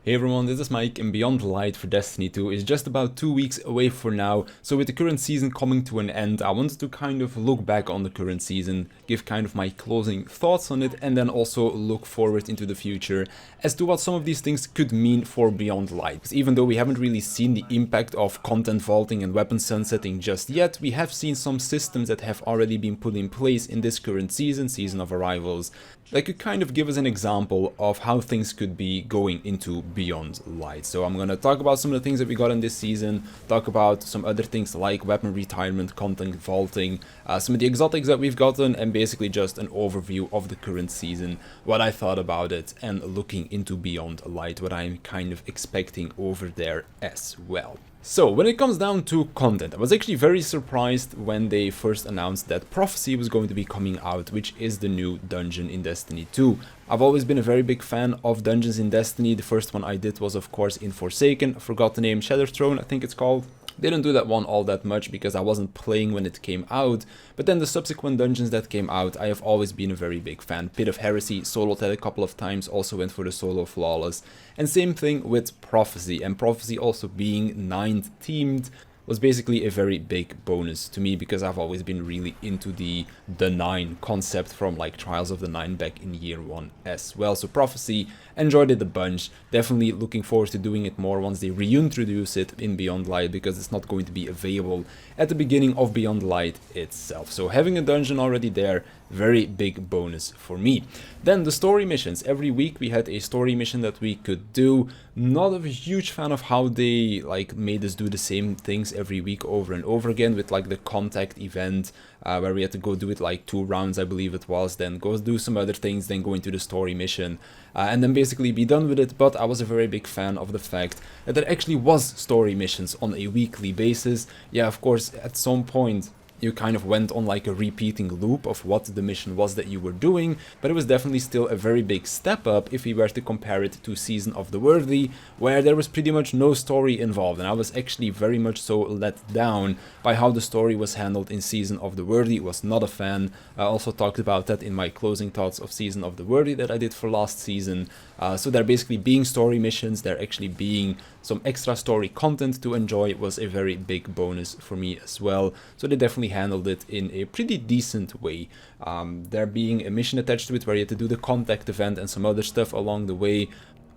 Hey everyone, this is Mike, and Beyond Light for Destiny 2 is just about 2 weeks away for now, so with the current season coming to an end, I wanted to kind of look back on the current season, give kind of my closing thoughts on it, and then also look forward into the future as to what some of these things could mean for Beyond Light. Because even though we haven't really seen the impact of content vaulting and weapon sunsetting just yet, we have seen some systems that have already been put in place in this current season, Season of Arrivals, that could kind of give us an example of how things could be going into Beyond Light. So I'm gonna talk about some of the things that we got in this season, talk about some other things like weapon retirement, content vaulting, some of the exotics that we've gotten, and basically just an overview of the current season, what I thought about it, and looking into Beyond Light, what I'm kind of expecting over there as well. So, when it comes down to content, I was actually very surprised when they first announced that Prophecy was going to be coming out, which is the new dungeon in Destiny 2. I've always been a very big fan of dungeons in Destiny. The first one I did was, of course, in Forsaken. I forgot the name, Shadow Throne, I think it's called. Didn't do that one all that much because I wasn't playing when it came out, but then the subsequent dungeons that came out, I have always been a very big fan. Pit of Heresy, soloed that a couple of times, also went for the solo flawless, and same thing with Prophecy, and Prophecy also being 9th teamed was basically a very big bonus to me because I've always been really into the 9 concept from like Trials of the 9 back in year 1 as well. So Prophecy, enjoyed it a bunch, definitely looking forward to doing it more once they reintroduce it in Beyond Light because it's not going to be available at the beginning of Beyond Light itself. So having a dungeon already there, very big bonus for me. Then the story missions. Every week we had a story mission that we could do. Not a huge fan of how they like made us do the same things every week over and over again with like the contact event where we had to go do it like 2 rounds, I believe it was, then go do some other things, then go into the story mission and then basically be done with it. But I was a very big fan of the fact that there actually was story missions on a weekly basis. Yeah, of course, at some point you kind of went on like a repeating loop of what the mission was that you were doing, but it was definitely still a very big step up if we were to compare it to Season of the Worthy, where there was pretty much no story involved, and I was actually very much so let down by how the story was handled in Season of the Worthy. Was not a fan. I also talked about that in my closing thoughts of Season of the Worthy that I did for last season. So there basically being story missions, there actually being some extra story content to enjoy was a very big bonus for me as well. So they definitely handled it in a pretty decent way. There being a mission attached to it where you had to do the contact event and some other stuff along the way.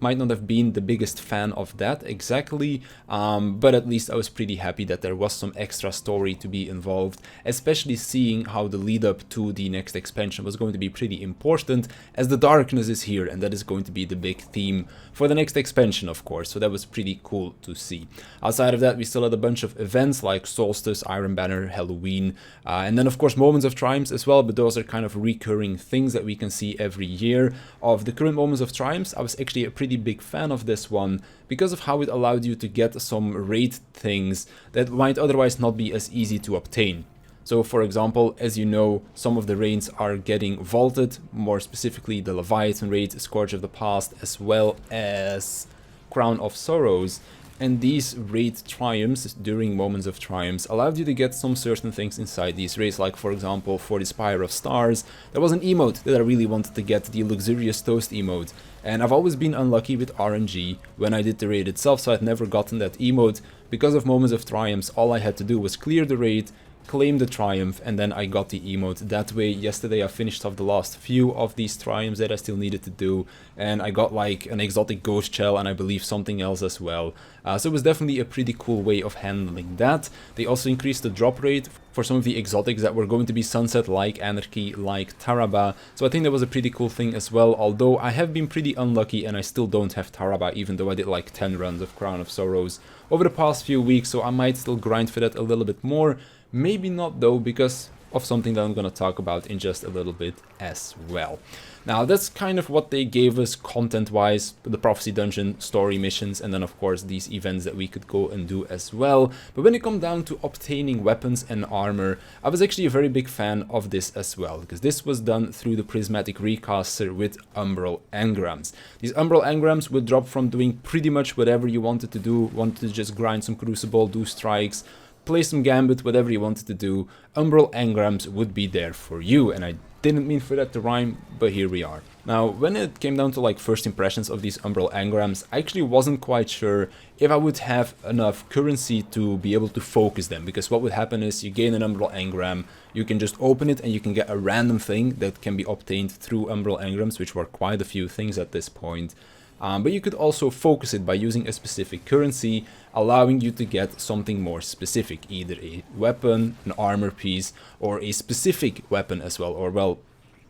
Might not have been the biggest fan of that exactly, but at least I was pretty happy that there was some extra story to be involved, especially seeing how the lead up to the next expansion was going to be pretty important, as the darkness is here and that is going to be the big theme for the next expansion, of course, so that was pretty cool to see. Outside of that, we still had a bunch of events like Solstice, Iron Banner, Halloween, and then of course Moments of Triumphs as well, but those are kind of recurring things that we can see every year. Of the current Moments of Triumphs, I was actually a pretty big fan of this one because of how it allowed you to get some raid things that might otherwise not be as easy to obtain. So for example, as you know, some of the raids are getting vaulted, more specifically the Leviathan raid, Scourge of the Past, as well as Crown of Sorrows. And these raid triumphs during Moments of Triumphs allowed you to get some certain things inside these raids, like for example for the Spire of Stars, there was an emote that I really wanted to get, the Luxurious Toast emote, and I've always been unlucky with RNG when I did the raid itself, so I'd never gotten that emote. Because of Moments of Triumphs, all I had to do was clear the raid, claim the triumph, and then I got the emote that way. Yesterday I finished off the last few of these triumphs that I still needed to do, and I got like an exotic ghost shell and I believe something else as well. So it was definitely a pretty cool way of handling that. They also increased the drop rate for some of the exotics that were going to be sunset, like Anarchy, like Taraba, so I think that was a pretty cool thing as well, although I have been pretty unlucky and I still don't have Taraba, even though I did like 10 runs of Crown of Sorrows over the past few weeks, so I might still grind for that a little bit more. Maybe not though, because of something that I'm going to talk about in just a little bit as well. Now that's kind of what they gave us content-wise, the Prophecy Dungeon, story missions, and then of course these events that we could go and do as well. But when it comes down to obtaining weapons and armor, I was actually a very big fan of this as well, because this was done through the Prismatic Recaster with Umbral Engrams. These Umbral Engrams would drop from doing pretty much whatever you wanted to do, wanted to just grind some Crucible, do strikes, play some Gambit, whatever you wanted to do, Umbral Engrams would be there for you, and I didn't mean for that to rhyme, but here we are. Now, when it came down to like first impressions of these Umbral Engrams, I actually wasn't quite sure if I would have enough currency to be able to focus them, because what would happen is you gain an Umbral Engram, you can just open it and you can get a random thing that can be obtained through Umbral Engrams, which were quite a few things at this point. But you could also focus it by using a specific currency, allowing you to get something more specific, either a weapon, an armor piece, or a specific weapon as well, or well,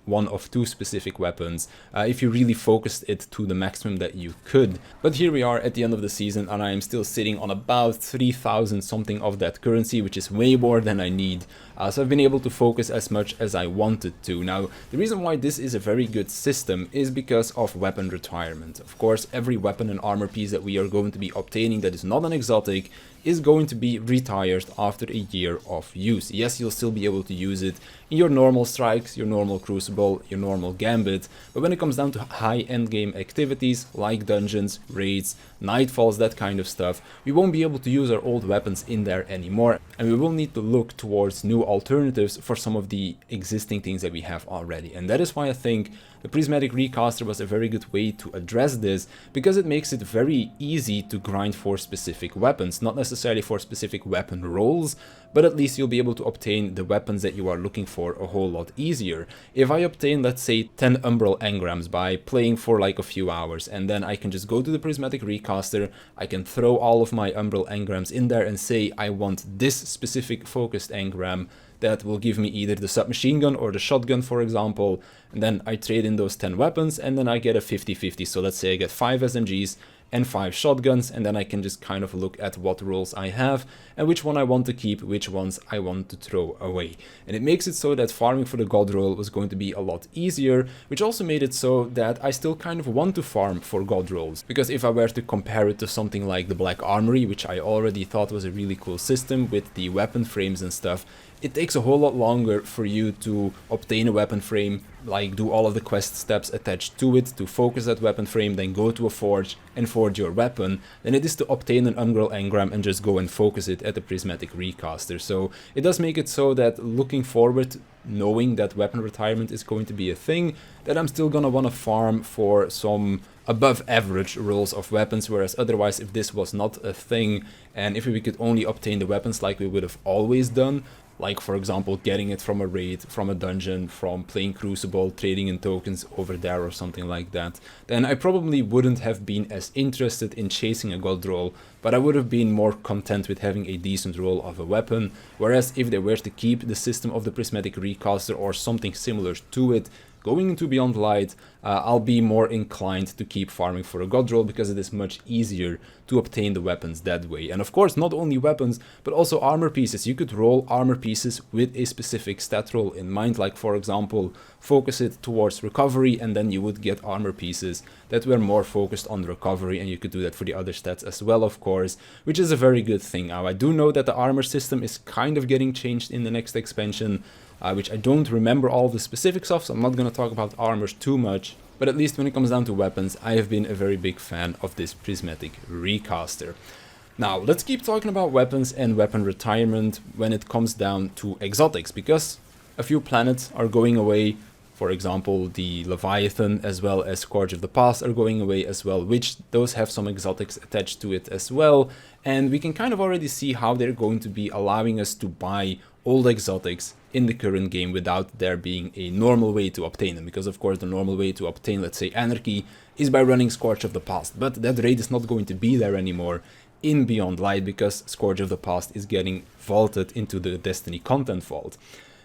one of two specific weapons, if you really focused it to the maximum that you could. But here we are at the end of the season, and I am still sitting on about 3,000 something of that currency, which is way more than I need. So I've been able to focus as much as I wanted to. Now, the reason why this is a very good system is because of weapon retirement. Of course, every weapon and armor piece that we are going to be obtaining that is not an exotic is going to be retired after a year of use. Yes, you'll still be able to use it in your normal strikes, your normal crucible, your normal gambit, but when it comes down to high endgame activities like dungeons, raids, nightfalls, that kind of stuff, we won't be able to use our old weapons in there anymore, and we will need to look towards new alternatives for some of the existing things that we have already. And that is why I think the Prismatic Recaster was a very good way to address this, because it makes it very easy to grind for specific weapons, not necessarily for specific weapon rolls, but at least you'll be able to obtain the weapons that you are looking for a whole lot easier. If I obtain, let's say, 10 Umbral Engrams by playing for like a few hours, and then I can just go to the Prismatic Recaster, I can throw all of my Umbral Engrams in there and say I want this specific focused engram that will give me either the submachine gun or the shotgun, for example, and then I trade in those 10 weapons and then I get a 50-50. So let's say I get 5 SMGs and 5 shotguns, and then I can just kind of look at what rolls I have and which one I want to keep, which ones I want to throw away. And it makes it so that farming for the god roll was going to be a lot easier, which also made it so that I still kind of want to farm for god rolls. Because if I were to compare it to something like the Black Armory, which I already thought was a really cool system with the weapon frames and stuff, it takes a whole lot longer for you to obtain a weapon frame, like do all of the quest steps attached to it, to focus that weapon frame, then go to a forge and forge your weapon, than it is to obtain an Umbral Engram and just go and focus it at the Prismatic Recaster. So it does make it so that looking forward, knowing that weapon retirement is going to be a thing, that I'm still gonna wanna farm for some above average rolls of weapons, whereas otherwise, if this was not a thing, and if we could only obtain the weapons like we would have always done, like for example getting it from a raid, from a dungeon, from playing Crucible, trading in tokens over there or something like that, then I probably wouldn't have been as interested in chasing a god roll, but I would have been more content with having a decent roll of a weapon. Whereas if they were to keep the system of the Prismatic Recaster or something similar to it going into Beyond Light, I'll be more inclined to keep farming for a god roll, because it is much easier to obtain the weapons that way. And of course, not only weapons, but also armor pieces. You could roll armor pieces with a specific stat roll in mind, like for example, focus it towards recovery, and then you would get armor pieces that were more focused on recovery, and you could do that for the other stats as well, of course, which is a very good thing. Now, I do know that the armor system is kind of getting changed in the next expansion, which I don't remember all the specifics of, so I'm not going to talk about armors too much. But at least when it comes down to weapons, I have been a very big fan of this Prismatic Recaster. Now, let's keep talking about weapons and weapon retirement when it comes down to exotics, because a few planets are going away. For example, the Leviathan as well as Scourge of the Past are going away as well, which those have some exotics attached to it as well. And we can kind of already see how they're going to be allowing us to buy old exotics in the current game without there being a normal way to obtain them. Because of course the normal way to obtain, let's say, Anarchy is by running Scourge of the Past, but that raid is not going to be there anymore in Beyond Light, because Scourge of the Past is getting vaulted into the Destiny content vault.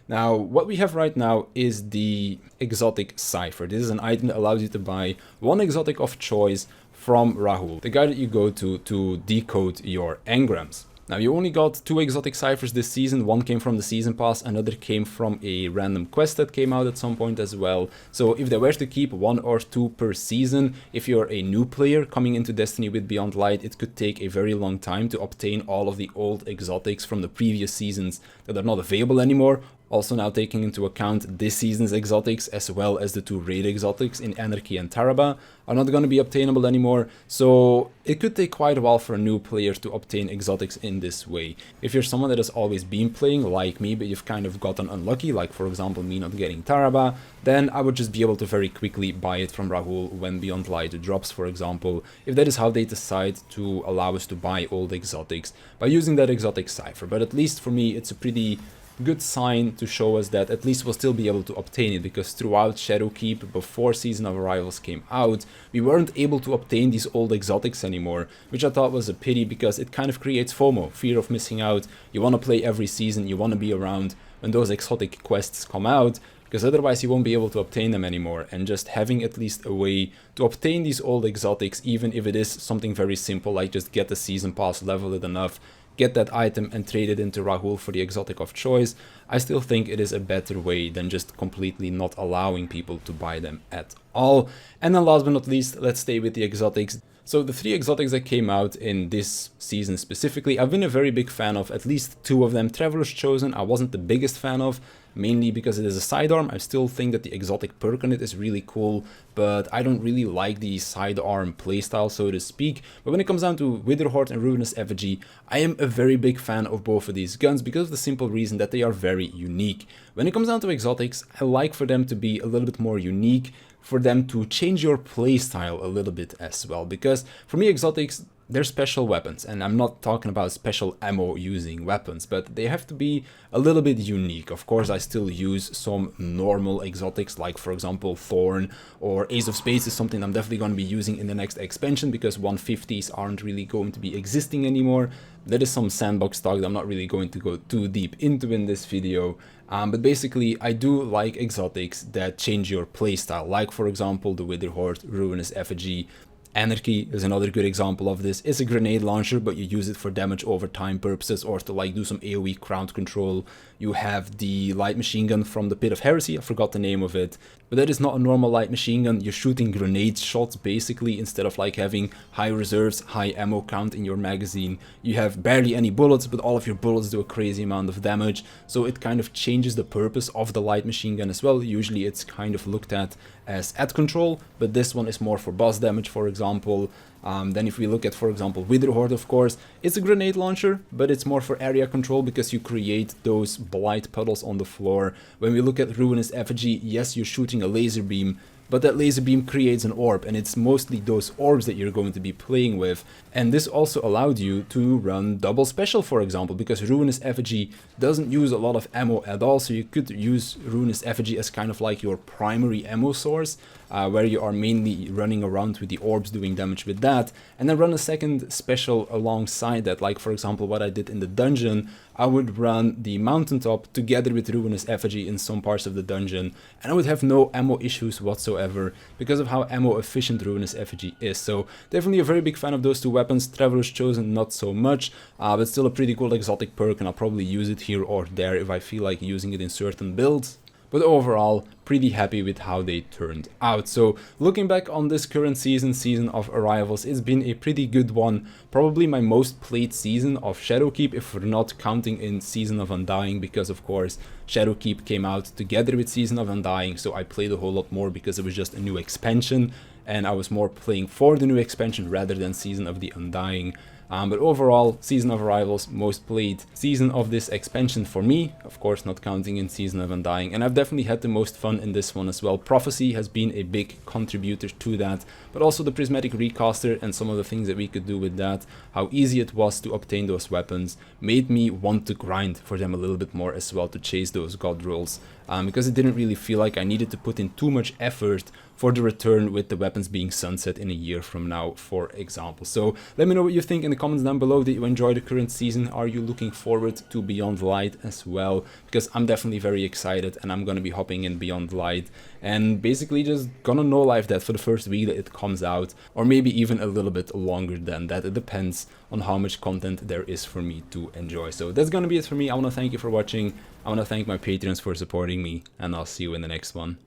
Now, what we have right now is the exotic Cipher. This is an item that allows you to buy one exotic of choice from Rahul, the guy that you go to decode your engrams. Now, you only got 2 exotic ciphers this season. One came from the season pass, another came from a random quest that came out at some point as well. So if they were to keep 1 or 2 per season, if you're a new player coming into Destiny with Beyond Light, it could take a very long time to obtain all of the old exotics from the previous seasons that are not available anymore, Also now taking into account this season's exotics as well as the 2 raid exotics in Anarchy and Taraba are not going to be obtainable anymore, so it could take quite a while for a new player to obtain exotics in this way. If you're someone that has always been playing like me but you've kind of gotten unlucky, like for example me not getting Taraba, then I would just be able to very quickly buy it from Rahul when Beyond Light drops, for example, if that is how they decide to allow us to buy old exotics by using that exotic Cipher. But at least for me it's a pretty good sign to show us that at least we'll still be able to obtain it, because throughout Shadowkeep, before Season of Arrivals came out, we weren't able to obtain these old exotics anymore, which I thought was a pity because it kind of creates FOMO, fear of missing out. You want to play every season, you want to be around when those exotic quests come out, because otherwise you won't be able to obtain them anymore. And just having at least a way to obtain these old exotics, even if it is something very simple like just get the season pass, level it enough, get that item and trade it into Rahul for the exotic of choice, I still think it is a better way than just completely not allowing people to buy them at all. And then last but not least, let's stay with the exotics. So the 3 exotics that came out in this season specifically, I've been a very big fan of at least 2 of them. Traveler's Chosen I wasn't the biggest fan of, mainly because it is a sidearm. I still think that the exotic perk on it is really cool, but I don't really like the sidearm playstyle, so to speak. But when it comes down to Witherhoard and Ruinous Effigy, I am a very big fan of both of these guns because of the simple reason that they are very unique. When it comes down to exotics, I like for them to be a little bit more unique, for them to change your playstyle a little bit as well, because for me exotics, they're special weapons, and I'm not talking about special ammo using weapons, but they have to be a little bit unique. Of course, I still use some normal exotics, like for example Thorn or Ace of Spades is something I'm definitely going to be using in the next expansion, because 150s aren't really going to be existing anymore. That is some sandbox talk that I'm not really going to go too deep into in this video. But basically, I do like exotics that change your playstyle, like for example the Witherhoard, Ruinous Effigy. Anarchy is another good example of this. It's a grenade launcher, but you use it for damage over time purposes or to like do some AoE crowd control. You have the light machine gun from the Pit of Heresy, I forgot the name of it. But that is not a normal light machine gun. You're shooting grenade shots basically, instead of like having high reserves, high ammo count in your magazine. You have barely any bullets, but all of your bullets do a crazy amount of damage. So it kind of changes the purpose of the light machine gun as well. Usually it's kind of looked at as ad control, but this one is more for boss damage, for example. Then if we look at, for example, Witherhoard, of course, it's a grenade launcher, but it's more for area control because you create those blight puddles on the floor. When we look at Ruinous Effigy, yes, you're shooting a laser beam, but that laser beam creates an orb, and it's mostly those orbs that you're going to be playing with. And this also allowed you to run double special, for example, because Ruinous Effigy doesn't use a lot of ammo at all, so you could use Ruinous Effigy as kind of like your primary ammo source, where you are mainly running around with the orbs doing damage with that, and then run a second special alongside that. Like for example what I did in the dungeon, I would run the mountaintop together with Ruinous Effigy in some parts of the dungeon, and I would have no ammo issues whatsoever because of how ammo efficient Ruinous Effigy is. So definitely a very big fan of those 2 weapons. Traveler's Chosen not so much, but still a pretty cool exotic perk, and I'll probably use it here or there if I feel like using it in certain builds. But overall, pretty happy with how they turned out. So looking back on this current season, Season of Arrivals, it's been a pretty good one. Probably my most played season of Shadowkeep, if we're not counting in Season of Undying, because of course Shadowkeep came out together with Season of Undying, so I played a whole lot more because it was just a new expansion, and I was more playing for the new expansion rather than Season of the Undying. But overall, Season of Arrivals, most played season of this expansion for me, of course not counting in Season of Undying, and I've definitely had the most fun in this one as well. Prophecy has been a big contributor to that, but also the Prismatic Recaster and some of the things that we could do with that, how easy it was to obtain those weapons, made me want to grind for them a little bit more as well to chase those god rolls, because it didn't really feel like I needed to put in too much effort for the return with the weapons being sunset in a year from now, for example. So let me know what you think in the comments down below. Did you enjoy the current season? Are you looking forward to Beyond Light as well? Because I'm definitely very excited, and I'm gonna be hopping in Beyond Light and basically just gonna no life that for the first week that it comes out, or maybe even a little bit longer than that. It depends on how much content there is for me to enjoy. So that's gonna be it for me. I wanna thank you for watching. I wanna thank my Patreons for supporting me, and I'll see you in the next one.